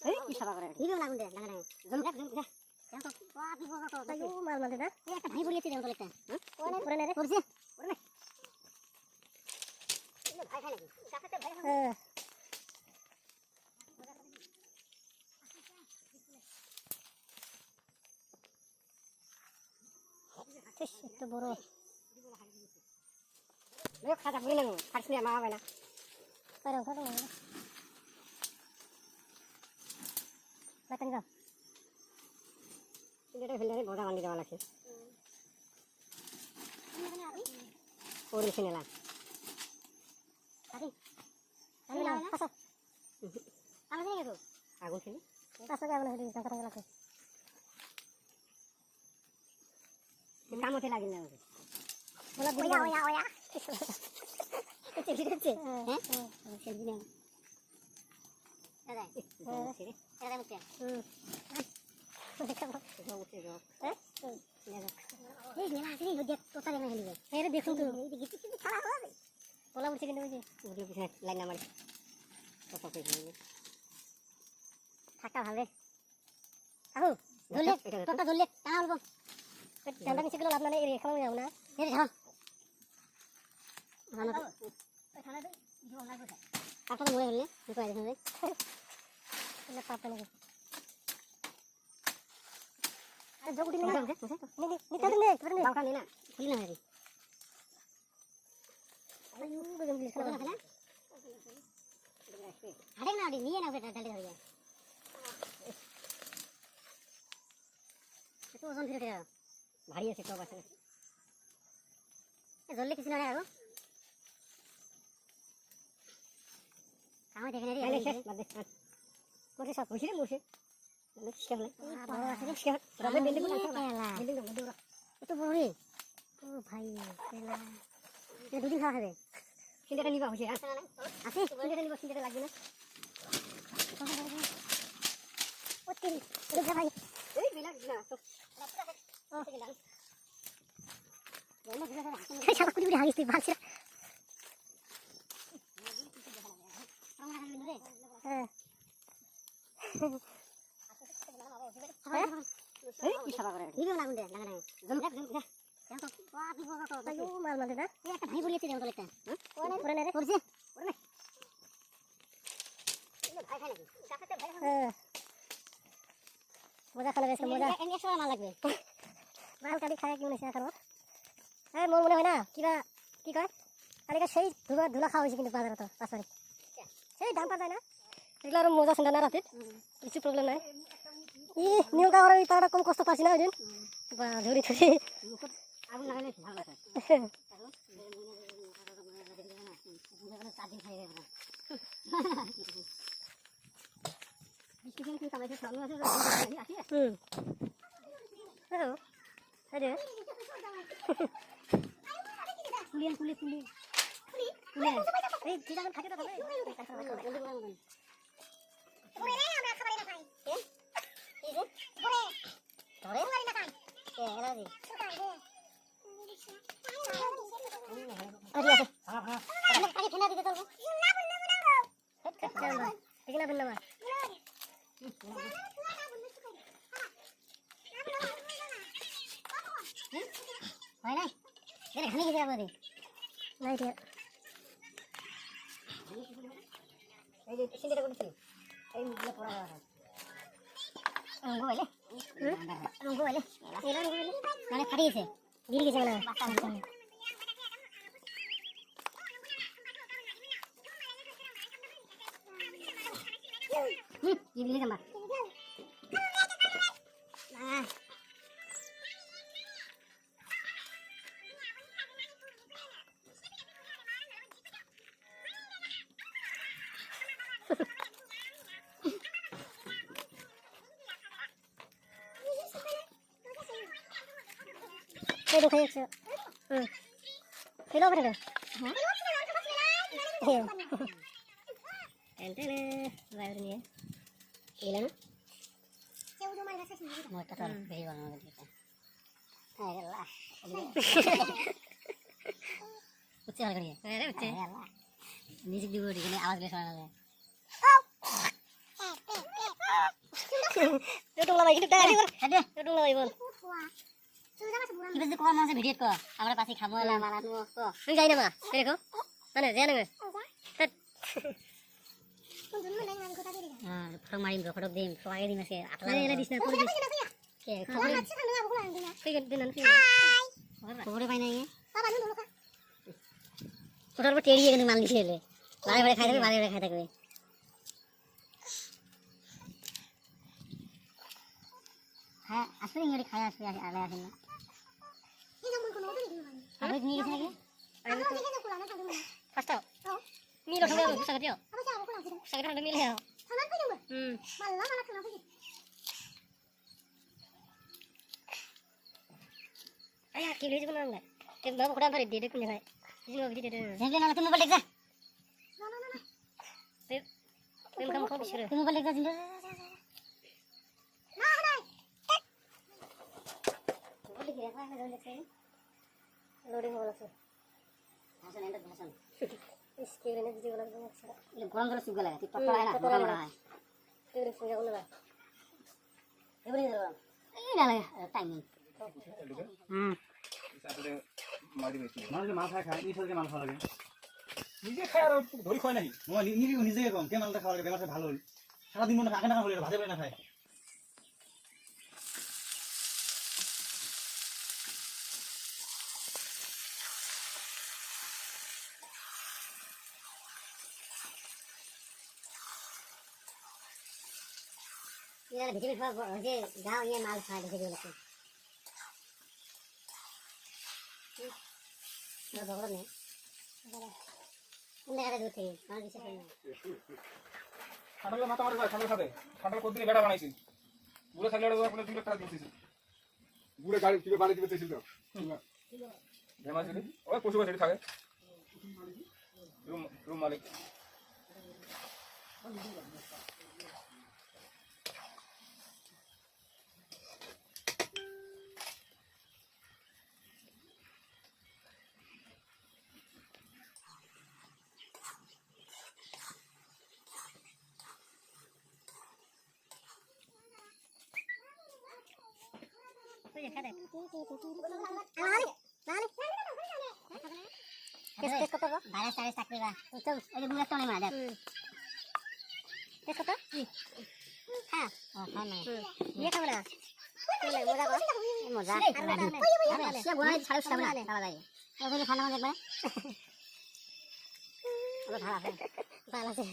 এই কি সাদা করে নিবে লাগুন দে লাগা নাই জল দেখ জল দেখ এখন তো বাপ দিব তো তাই মাল মাল দে না এই একটা ভাই বলিয়েছে দেন তো একটা হ্যাঁ করে নে রে করছে করে নে এই ভাই খাই নাকি কাকাতে ভাই হ্যাঁ তো বড় রে খাতা বুঝলে না খাচ্ছি না মা হবে না পারো খাতো না বাতান যাও এটা ফেলে বড় বান্ডি দেওয়া লাগছে ওরে সিনেলা আরে আমি না পাসা আমি নিয়ে গেছো আগুন ছিল পাসা যাবে না হেডি টাকা লাগছে কাম হতে লাগিল না বলা ওয়া ওয়া ওয়া চেলিছে হ্যাঁ সেলফি না দাদা সেরে এরা মুতে এই নেলা আসলে দেখ তোতারে না হেলিবে এরে দেখুন তো এই গিটি কিন্তু খারাপ হবে বলা উঠছে কিন্তু ওই যে ভিডিও পিছনে লাইন নামারে কত পেজ নিয়ে থাকা ভাবে আহো ধরলে তোটা ধরলে টানা বলবো ঠান্ডা নিচে গেলে লাভ না এই রেখা যাও না এই যাও রানা তো ওই ঠান্ডা দে জীবন লাগবে কাটা মরে গেলে লুকাই দেখুন না পাপা নাকি আরে জগুটি নেই নিতে দিন তোর নে বাউকা নেনা খুলি না হেরি আয়ু বেগম লিখা না না আরে না আরে নিয়ে না বেটা ডালে ধরে যায় তো ওজন ফিরে গেল ভারী আছে সব আছে এ জললে কিছু না আরো কামে দেখে নেরি আরে শেষ বাদ দে মোরে সব হইছে রে মোরে কেমন বড় আছে রে রবে বিল্ডিং না বিল্ডিং না দৌড়া এত বড় রে ও ভাই পেলা এ দুদিন খাওয়া হবে সিন্ডাটা নিবা হইছে আছে না আছে সিন্ডাটা নিবা সিন্ডাটা লাগবে না ও তেরি এ যা ভাই এই বিলা না তো ও সেকেন্ড ডান এই সব কুড়ি কুড়ি হাগিস তুই ভালছিস হ্যাঁ এই কি সাদা করে নিবে লাগুন দে লাগা নাই জল দেখ জল দেখ এখন তো বাপ দিব তো তাই মাল মাল দে না এই একটা ভাই বলিয়েছে দেন তো একটা হ্যাঁ করে নে রে করছে করে নে এই ভাই খাই নাকি কাকাতে ভাই হ্যাঁ মজা খালে বেশ মজা এমনি একশো মাল লাগবে মাল কাটি খায় কি মনে আছে এখন এই মন মনে হয় না কিবা কি কয় আরেকা সেই ধুলা খাওয়া হয়েছে কিন্তু বাজারে তো পাঁচবারে সেই দাম পাওয়া যায় না এগুলো আরো মজা শুনতে না রাতে কিছু প্রবলেম নাই ই নিউ গাওয়ার এই পাড়াটা কম কষ্ট পাচ্ছি না ওই দিন বা ঝুড়ি ঝুড়ি আগুন লাগালে ভালো লাগে Aduh kayak sih. Kilo berapa? Iya. Entele, bayar ni ya. Iya na? Mau tatar bayar mana kita? Ayolah. Ucap lagi ni. Ucap. Music juga di sini awas dia soalnya. টুংলা ভাই কিন্তু টাকা দিব খাদে টুংলা ভাই বল কি বলতে কোন মাসে ভিডিও কর আমরা পাশে খাবো না মারানো তো তুই যাই না মা দেখো মানে জানো না হ্যাঁ ফটো মারিম ফটো দিম সবাই দিম আছে আতলা এলা দিস না করে দিস কে খবর তুই দিন না খবরে পাই নাই ওটার উপর টেড়িয়ে কিন্তু মাল দিছে এলে বারে বারে খাই থাকবে বারে বারে খাই থাকবে হ্যাঁ আসলে ইংরেজি খাই আসবে আলে আসেন না আপনি নিয়ে গেছেন নাকি ফার্স্ট মিল ওঠে সাগরিও সাগরিও মিল হ্যাঁ আয়া কি লইছ কোন না তে বাবু কোটা ধরে দিয়ে দেখুন ভাই জিনো ভিডিও দে দেখলে না তুমি মোবাইল দেখ যা তুমি কাম খাও বিশরে তুমি মোবাইল দেখ যা জিন্দা বলি কি রাখা আছে দেখছে লোডিং হলো আছে হাসান এন্ড হাসান স্ক্রিনে ভিডিও গুলো আছে ये गरम गरम सुग लगा ती पत्ता है ना गरम रहा है तेरे से जाओ ना एवरी गरम ये ना लगा टाइमिंग মানুষে মাল খায় খায় নিজে মাল খাওয়া লাগে নিজে খায় আর ধরি খায় নাকি নিজে কম কে মালটা খাওয়া লাগে বেমার ভালো হল সারাদিন মনে কাকে না হলে ভাজে না খায় ये भिजी में जे गांव ये माल खा देखे जो लगे ये बगड़ में उन्हें आगे दूते माल दिसे करना ঠান্ডা মাথা মারে ভাই ঠান্ডা খাবে ঠান্ডা কোন দিনে বেড়া বানাইছি বুড়ো থাকলে ওরা দিলে খারাপ করতেছি বুড়ো গাড়ি কিভাবে বাড়ি দিতে ছিল ভেমা ছিল ওই পশু বাড়ি থাকে রুম মালিক তুই দেখা দেখ টেস্ট কত গো बारह साढ़े सात का तो ये बुला तो नहीं मार दे টেস্ট কত हां हां नहीं ये খাবে না চলে মজা কর मजा আরে সে বনাই ছাড়া ছাড়া না খাওয়া যায় ওখানে খানা দেখবে ওটা ভালো আছে ভালো আছে